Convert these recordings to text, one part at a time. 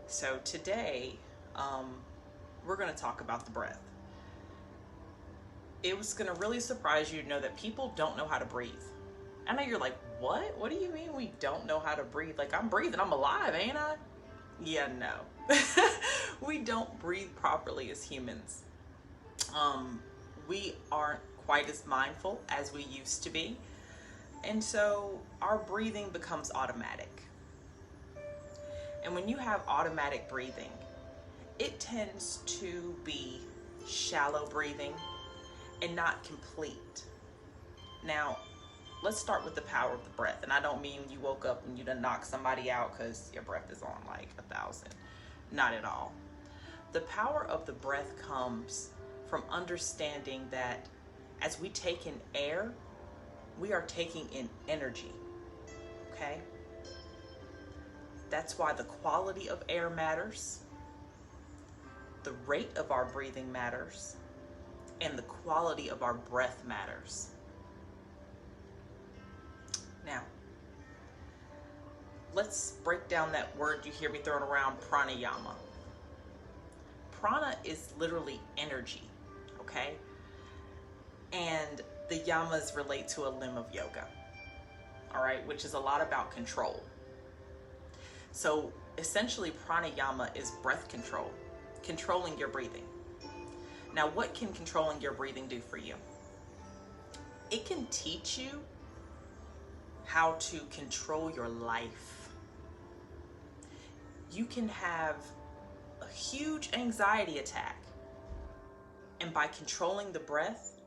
So today, we're going to talk about the breath. It was going to really surprise you to know that people don't know how to breathe. I know you're like, what? What do you mean we don't know how to breathe? Like, I'm breathing, I'm alive, ain't I? Yeah, no. We don't breathe properly as humans. We aren't quite as mindful as we used to be. And so our breathing becomes automatic. And when you have automatic breathing, it tends to be shallow breathing and not complete. Now, let's start with the power of the breath. And I don't mean you woke up and you done knocked somebody out because your breath is on like 1,000. Not at all. The power of the breath comes from understanding that as we take in air, we are taking in energy. Okay? That's why the quality of air matters, the rate of our breathing matters, and the quality of our breath matters. Now, let's break down that word you hear me throwing around, pranayama. Prana is literally energy, okay? And the yamas relate to a limb of yoga, all right, which is a lot about control. So essentially, pranayama is breath control, controlling your breathing. Now, what can controlling your breathing do for you? It can teach you how to control your life. You can have a huge anxiety attack, and by controlling the breath,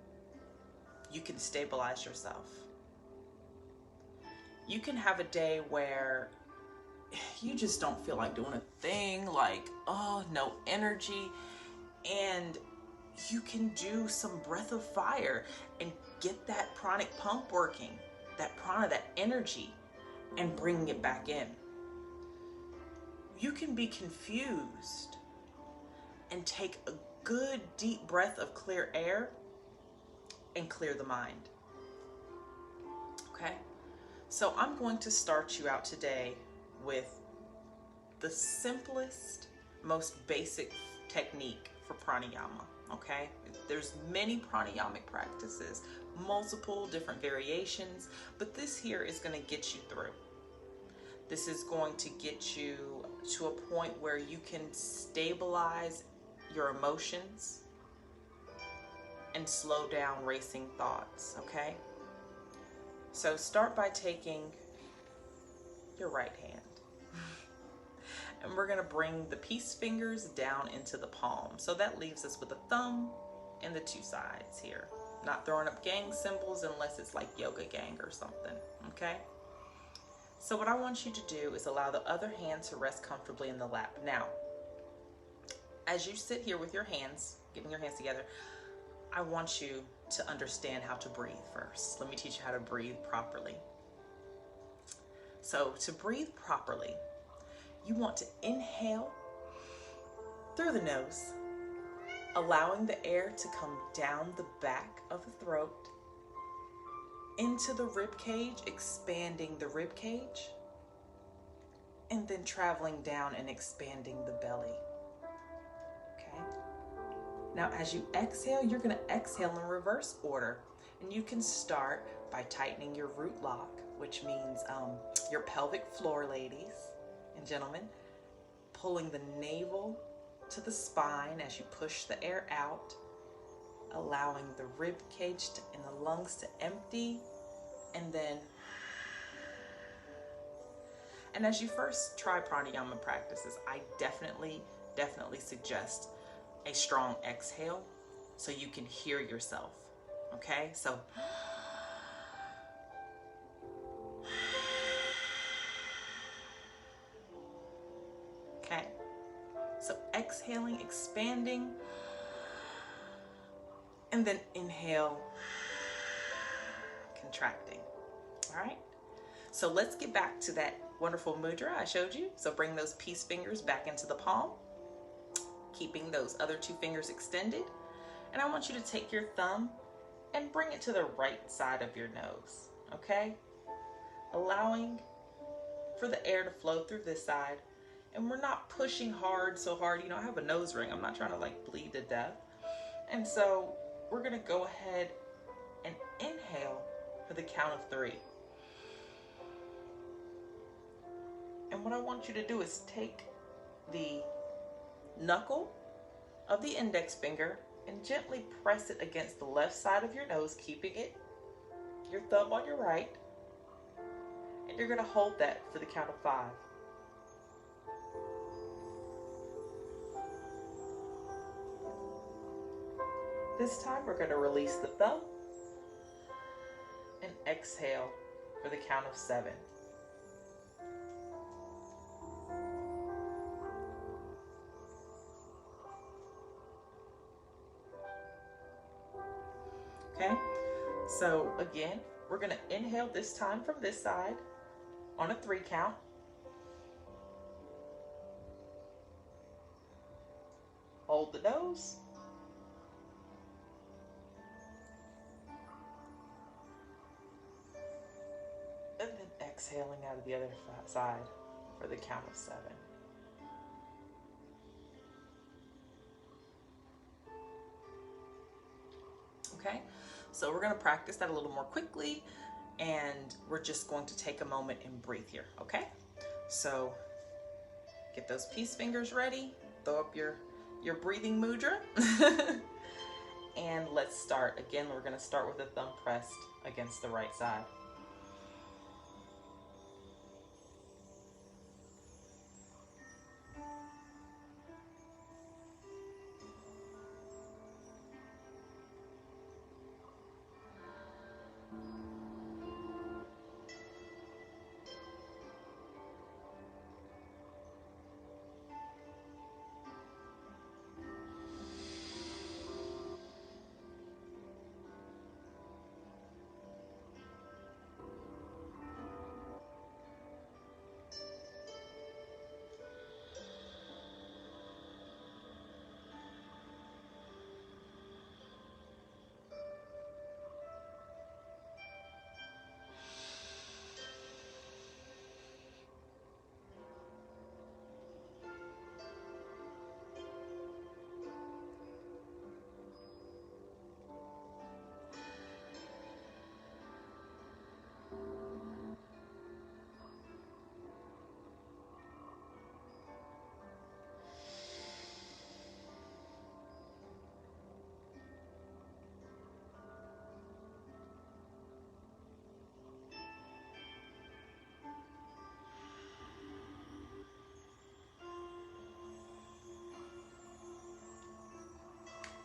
you can stabilize yourself. You can have a day where you just don't feel like doing a thing, like, oh, no energy, and you can do some breath of fire and get that pranic pump working, that prana, that energy, and bringing it back in. You can be confused and take a good deep breath of clear air and clear the mind. Okay? So I'm going to start you out today with the simplest, most basic technique for pranayama, okay? There's many pranayamic practices, multiple different variations, but this here is going to get you through. This is going to get you to a point where you can stabilize your emotions and slow down racing thoughts, okay? So start by taking your right hand. And we're gonna bring the peace fingers down into the palm. So that leaves us with a thumb and the two sides here. Not throwing up gang symbols unless it's like yoga gang or something, okay? So what I want you to do is allow the other hand to rest comfortably in the lap. Now, as you sit here with your hands, getting your hands together, I want you to understand how to breathe first. Let me teach you how to breathe properly. So to breathe properly, you want to inhale through the nose, allowing the air to come down the back of the throat, into the rib cage, expanding the rib cage, and then traveling down and expanding the belly. Okay? Now, as you exhale, you're going to exhale in reverse order. And you can start by tightening your root lock, which means your pelvic floor, ladies and gentlemen, pulling the navel to the spine as you push the air out, allowing the rib cage and the lungs to empty, and then, and as you first try pranayama practices, I definitely suggest a strong exhale so you can hear yourself, okay? So, okay, so exhaling, expanding, and then inhale, contracting, all right? So let's get back to that wonderful mudra I showed you. So bring those peace fingers back into the palm, keeping those other two fingers extended. And I want you to take your thumb and bring it to the right side of your nose, okay? Allowing for the air to flow through this side And we're not pushing hard, so hard. You know, I have a nose ring. I'm not trying to like bleed to death. And so we're gonna go ahead and inhale for the count of 3. And what I want you to do is take the knuckle of the index finger and gently press it against the left side of your nose, keeping your thumb on your right. And you're gonna hold that for the count of 5. This time we're gonna release the thumb and exhale for the count of 7. Okay, so again, we're gonna inhale this time from this side on a 3 count. Hold the nose. And then exhaling out of the other side for the count of 7. Okay, so we're going to practice that a little more quickly, and we're just going to take a moment and breathe here, okay? So get those peace fingers ready, throw up your breathing mudra, and let's start. Again, we're going to start with the thumb pressed against the right side.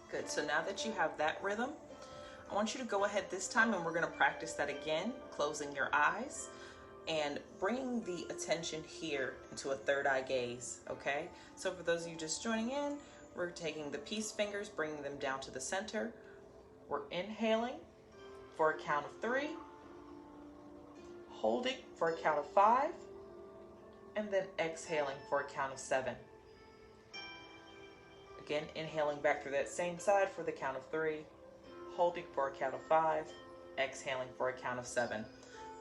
Good, so now that you have that rhythm, I want you to go ahead this time and we're gonna practice that again, closing your eyes and bringing the attention here into a third eye gaze, okay? So for those of you just joining in, we're taking the peace fingers, bringing them down to the center. We're inhaling for a count of 3, holding for a count of 5, and then exhaling for a count of 7. Again, inhaling back through that same side for the count of 3, holding for a count of 5, exhaling for a count of 7.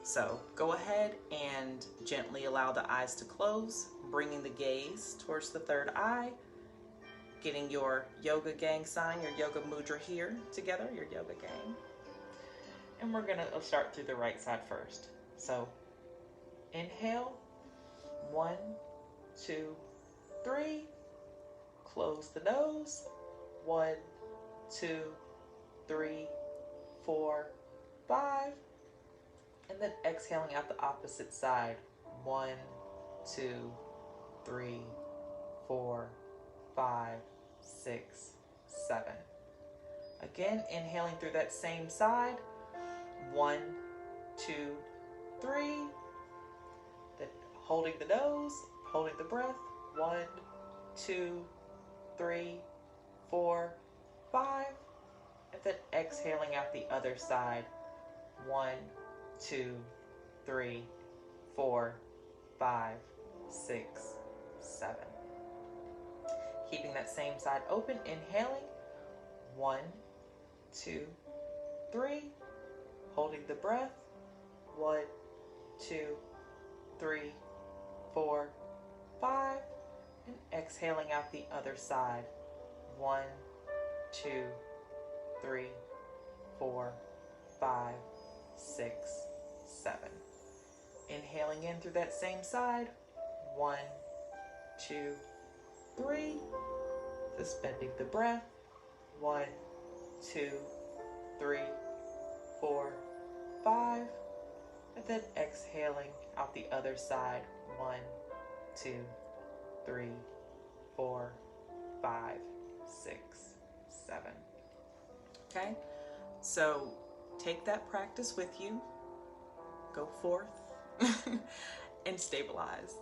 So go ahead and gently allow the eyes to close, bringing the gaze towards the third eye, getting your yoga gang sign, your yoga mudra here together, your yoga gang. And we're gonna start through the right side first. So inhale, 1, 2, 3. Close the nose, 1, 2, 3, 4, 5. And then exhaling out the opposite side, 1, 2, 3, 4, 5, 6, 7. Again, inhaling through that same side, 1, 2, 3. Then holding the nose, holding the breath, 1, 2, 3, 4, 5, and then exhaling out the other side, 1, 2, 3, 4, 5, 6, 7. Keeping that same side open, inhaling, 1, 2, 3, holding the breath, 1, 2, 3, 4, 5, And exhaling out the other side. 1, 2, 3, 4, 5, 6, 7. Inhaling in through that same side. 1, 2, 3. Suspending the breath. 1, 2, 3, 4, 5. And then exhaling out the other side. 1, 2, 3, 4, 5, 6, 7. Okay? So take that practice with you. Go forth and stabilize.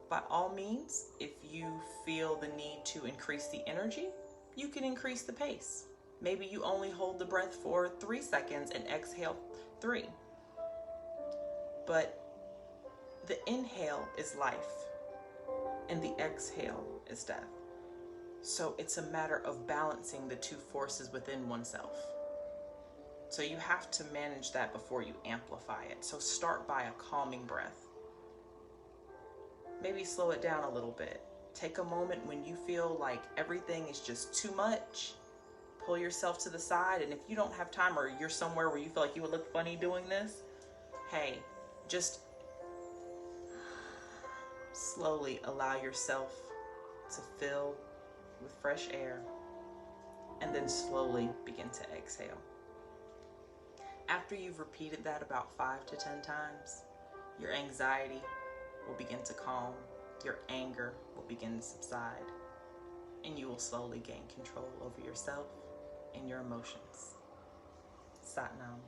By all means, if you feel the need to increase the energy, you can increase the pace. Maybe you only hold the breath for 3 seconds and exhale 3. But the inhale is life and the exhale is death. So it's a matter of balancing the two forces within oneself. So you have to manage that before you amplify it. So start by a calming breath. Maybe slow it down a little bit. Take a moment when you feel like everything is just too much. Pull yourself to the side, and if you don't have time or you're somewhere where you feel like you would look funny doing this, hey, just slowly allow yourself to fill with fresh air and then slowly begin to exhale. After you've repeated that about 5 to 10 times, your anxiety will begin to calm, your anger will begin to subside, and you will slowly gain control over yourself and your emotions. Sat Nam.